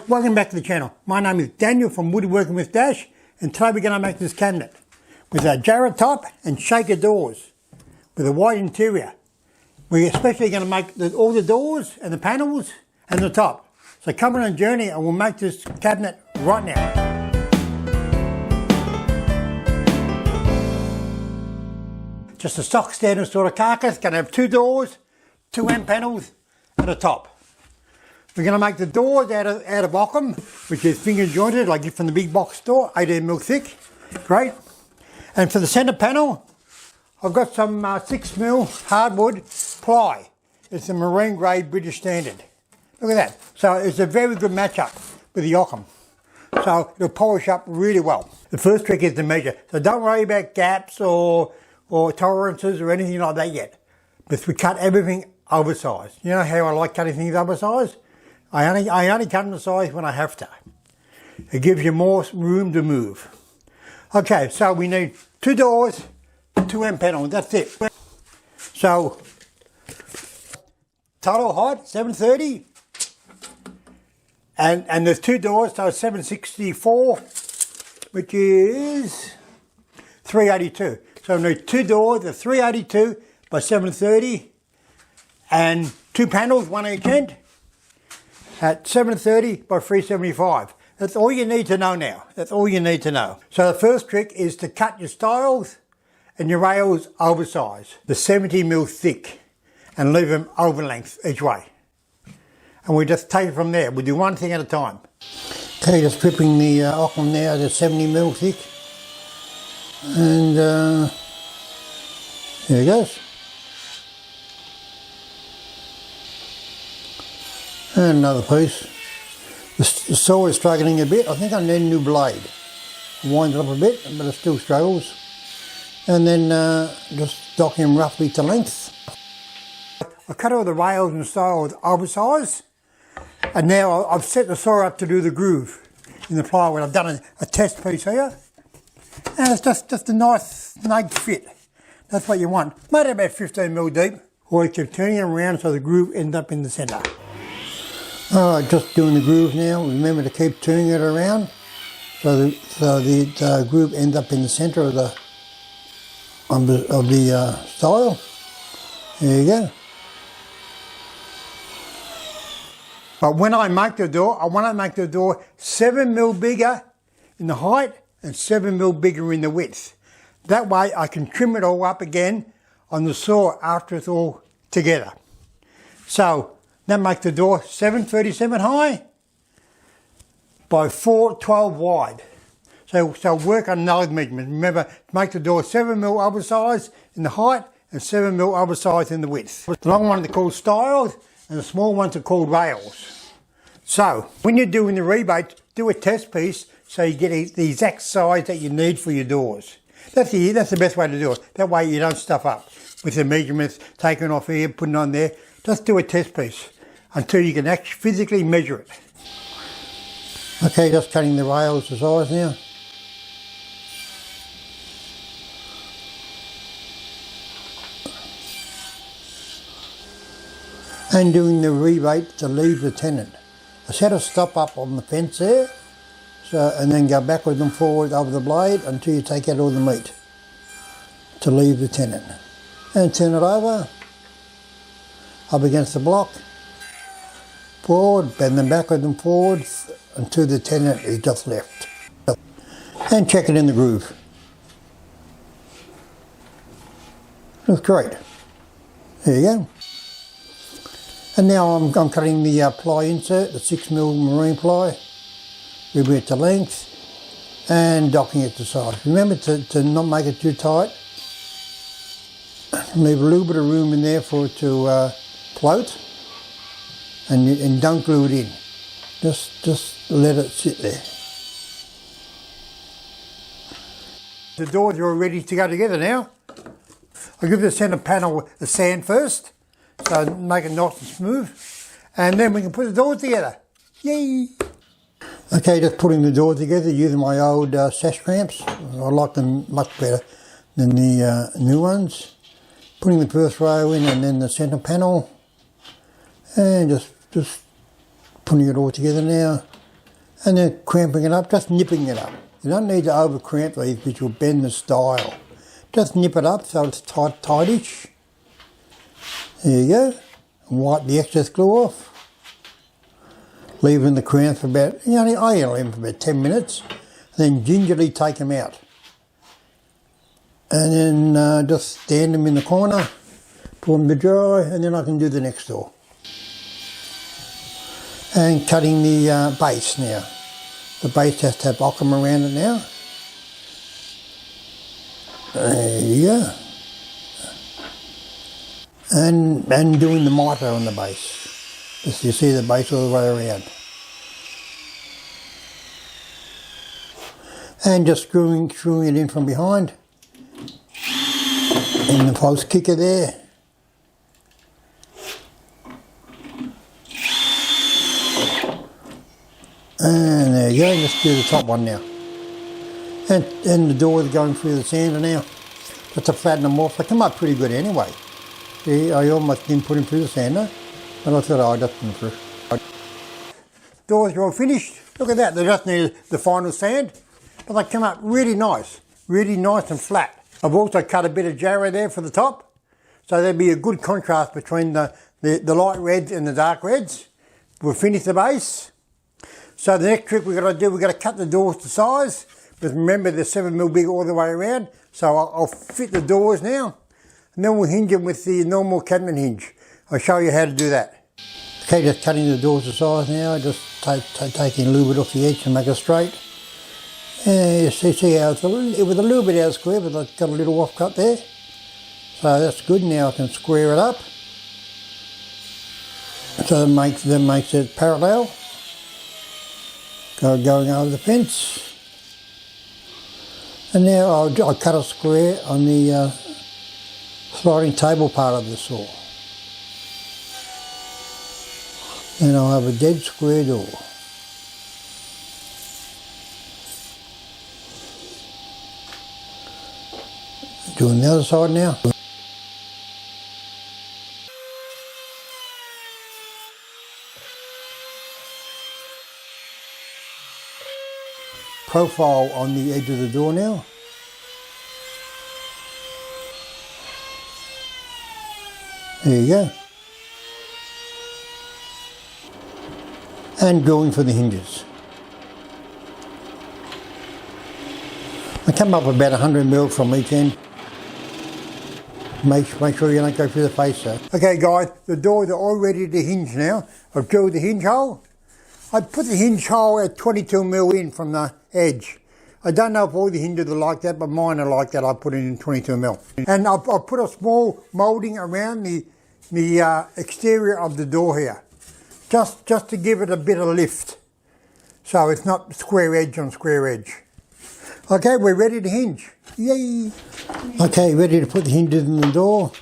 Welcome back to the channel. My name is Daniel from Woodworking with Dash, and today we're going to make this cabinet with a jarrah top and shaker doors with a white interior. We're especially going to make all the doors and the panels and the top. So come on a journey and we'll make this cabinet right now. Just a stock standard sort of carcass, going to have 2 doors, 2 end panels and a top. We're going to make the doors out of Occam, which is finger jointed like you from the big box store, 18mm thick. Great. And for the centre panel, I've got some 6mm hardwood ply. It's a marine grade British standard. Look at that. So it's a very good match up with the Occam. So it'll polish up really well. The first trick is to measure. So don't worry about gaps or tolerances or anything like that yet. Because we cut everything oversized. You know how I like cutting things oversized? I only cut them the size when I have to. It gives you more room to move. Okay, so we need 2 doors, 2 end panels, that's it. So, total height, 730. And there's 2 doors, so 764, which is 382. So we need 2 doors, the 382 by 730, and 2 panels, 1 each end, at 730 by 375. That's all you need to know now. That's all you need to know. So the first trick is to cut your stiles and your rails oversized, the 70mm thick, and leave them over length each way. And we just take it from there. We do one thing at a time. Okay, just stripping the Occam now to 70mm thick. And there it goes. And another piece. The saw is struggling a bit. I think I need a new blade. Wind it up a bit, but it still struggles. And then just dock him roughly to length. I cut all the rails and stiles oversized. And now I've set the saw up to do the groove in the plywood. I've done a test piece here. And it's just a nice snug fit. That's what you want. Maybe about 15mm deep. Or you keep turning it around so the groove ends up in the centre. Alright, just doing the groove now. Remember to keep turning it around so the groove ends up in the centre of the stile. There you go. But when I make the door, I want to make the door 7mm bigger in the height and 7mm bigger in the width. That way I can trim it all up again on the saw after it's all together. So that makes the door 737 high by 412 wide. So work on those measurements. Remember, make the door 7mm oversized in the height and 7mm oversized in the width. The long ones are called stiles and the small ones are called rails. So when you're doing the rebate, do a test piece so you get the exact size that you need for your doors. That's the best way to do it. That way you don't stuff up with the measurements, taking off here, putting on there. Just do a test piece until you can actually physically measure it. Okay, just cutting the rails to size now. And doing the rebate to leave the tenant. I set a stop up on the fence there, and then go backwards and forward over the blade until you take out all the meat to leave the tenant. And turn it over, up against the block, forward, bend them backwards and forwards until the tenant is just left. And check it in the groove. Looks great. There you go. And now I'm cutting the ply insert, the 6mm marine ply, ribbing it to length and docking it to size. Remember to not make it too tight. Leave a little bit of room in there for it to float, and don't glue it in. Just let it sit there. The doors are all ready to go together now. I'll give the centre panel a sand first, so make it nice and smooth, and then we can put the doors together. Yay! Okay, just putting the doors together using my old sash clamps. I like them much better than the new ones. Putting the first row in and then the centre panel, and just putting it all together now. And then cramping it up, just nipping it up. You don't need to over cramp these because you'll bend the style. Just nip it up so it's tightish. There you go. And wipe the excess glue off. Leave them in the cramp for about, I only leave them for about 10 minutes. And then gingerly take them out. And then just stand them in the corner, put them to dry, and then I can do the next door. And cutting the base now. The base has to have occam around it now. There you go. And doing the mitre on the base. Just you see the base all the way around. And just screwing it in from behind. And the post kicker there. And there you go, let's do the top one now. And the doors going through the sander now. Just to flatten them off. They come up pretty good anyway. See, I almost didn't put them through the sander. And I thought, I'd just put them through. Doors are all finished. Look at that, they just need the final sand. But they come up really nice and flat. I've also cut a bit of jarrah there for the top. So there'll be a good contrast between the light reds and the dark reds. We'll finish the base. So the next trick we've got to do, we've got to cut the doors to size. But remember they're 7mm big all the way around. So I'll fit the doors now. And then we'll hinge them with the normal cabinet hinge. I'll show you how to do that. Okay, just cutting the doors to size now. Just taking a little bit off the edge to make it straight. And you see how it was a little bit out of square, but I've got a little off cut there. So that's good. Now I can square it up. So that makes it parallel. Going over the fence. And now I'll cut a square on the sliding table part of the saw. Then I'll have a dead square door. Doing the other side now. Profile on the edge of the door now. There you go. And drawing for the hinges. I come up about 100mm from each end. Make sure you don't go through the face though. Okay guys, the doors are all ready to hinge now. I've drilled the hinge hole. I put the hinge hole at 22mm in from the edge. I don't know if all the hinges are like that, but mine are like that. I put it in 22mm. And I've put a small moulding around the exterior of the door here. Just to give it a bit of lift. So it's not square edge on square edge. Okay, we're ready to hinge. Yay! Okay, ready to put the hinges in the door.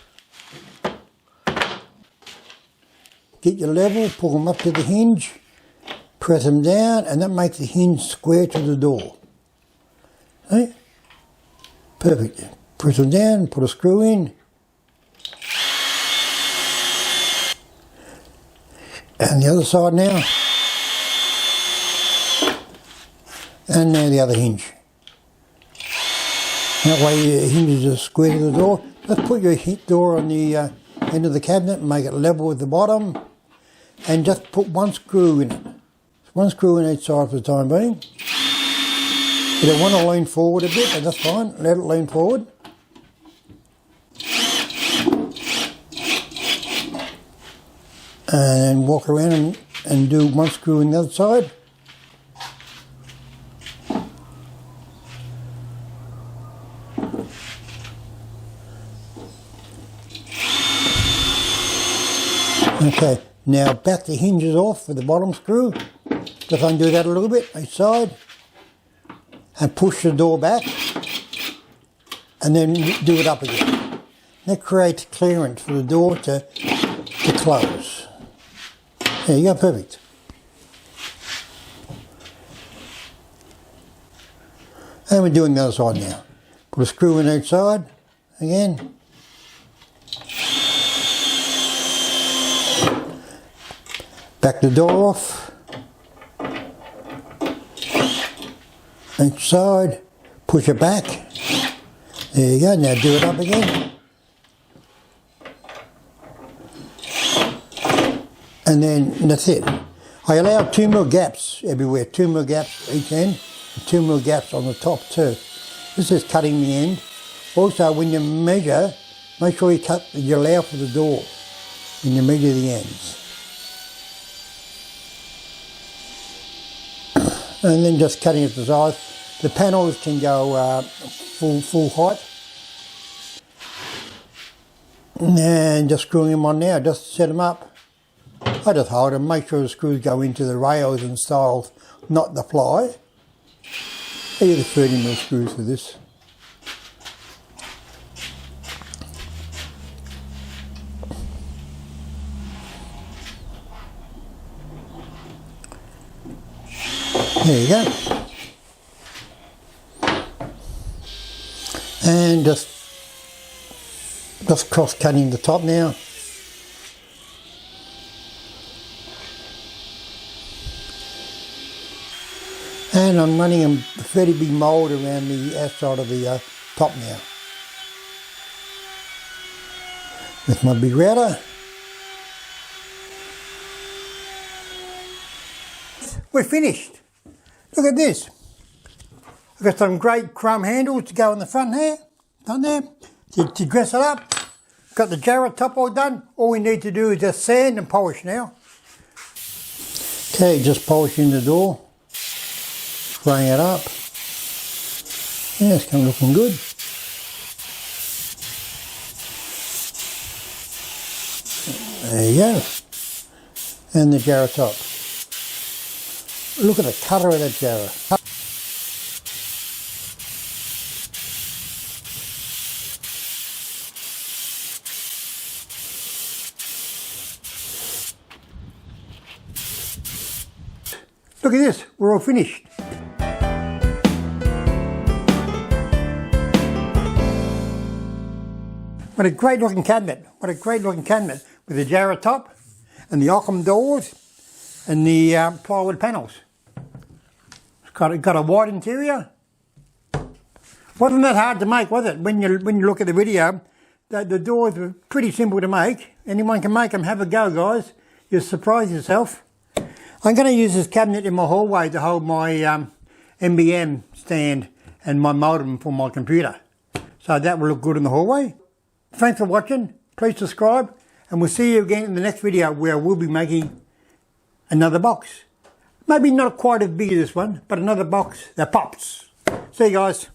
Get your level, pull them up to the hinge, press them down, and that makes the hinge square to the door. Okay? Perfect. Press them down, put a screw in. And the other side now. And now the other hinge. That way your hinges are square to the door. Just put your door on the end of the cabinet and make it level with the bottom. And just put one screw in it. One screw in each side for the time being. You don't want to lean forward a bit, but that's fine. Let it lean forward. And then walk around and do one screw in the other side. Okay, now back the hinges off with the bottom screw. Just undo that a little bit, each side. And push the door back. And then do it up again. That creates clearance for the door to close. There you go, perfect. And we're doing the other side now. Put a screw in each side, again. Back the door off. each side, push it back. There you go, now do it up again. And then that's it. I allow 2mm gaps everywhere, 2mm gaps each end, and 2mm gaps on the top too. This is cutting the end. Also, when you measure, make sure you allow for the door when you measure the ends. And then just cutting it to size. The panels can go full height. And just screwing them on now, just set them up. I just hold them, make sure the screws go into the rails and stiles, not the fly. I use the 30mm screws for this. There you go. And just cross-cutting the top now. And I'm running a fairly big mould around the outside of the top now. With my big router. We're finished. Look at this. I've got some great chrome handles to go in the front there. To dress it up. Got the jarrah top all done. All we need to do is just sand and polish now. Okay, just polishing the door. Spraying it up. Yeah, it's kind of looking good. There you go. And the jarrah top. Look at the colour of that jarrah. Look at this, we're all finished. What a great looking cabinet. What a great looking cabinet with the jarrah top and the Occam doors and the plywood panels. It's got a white interior. Wasn't that hard to make, was it? When you look at the video, the doors were pretty simple to make. Anyone can make them. Have a go, guys. You'll surprise yourself. I'm going to use this cabinet in my hallway to hold my NBM stand and my modem for my computer. So that will look good in the hallway. Thanks for watching. Please subscribe and we'll see you again in the next video where we'll be making another box. Maybe not quite as big as this one, but another box that pops. See you guys.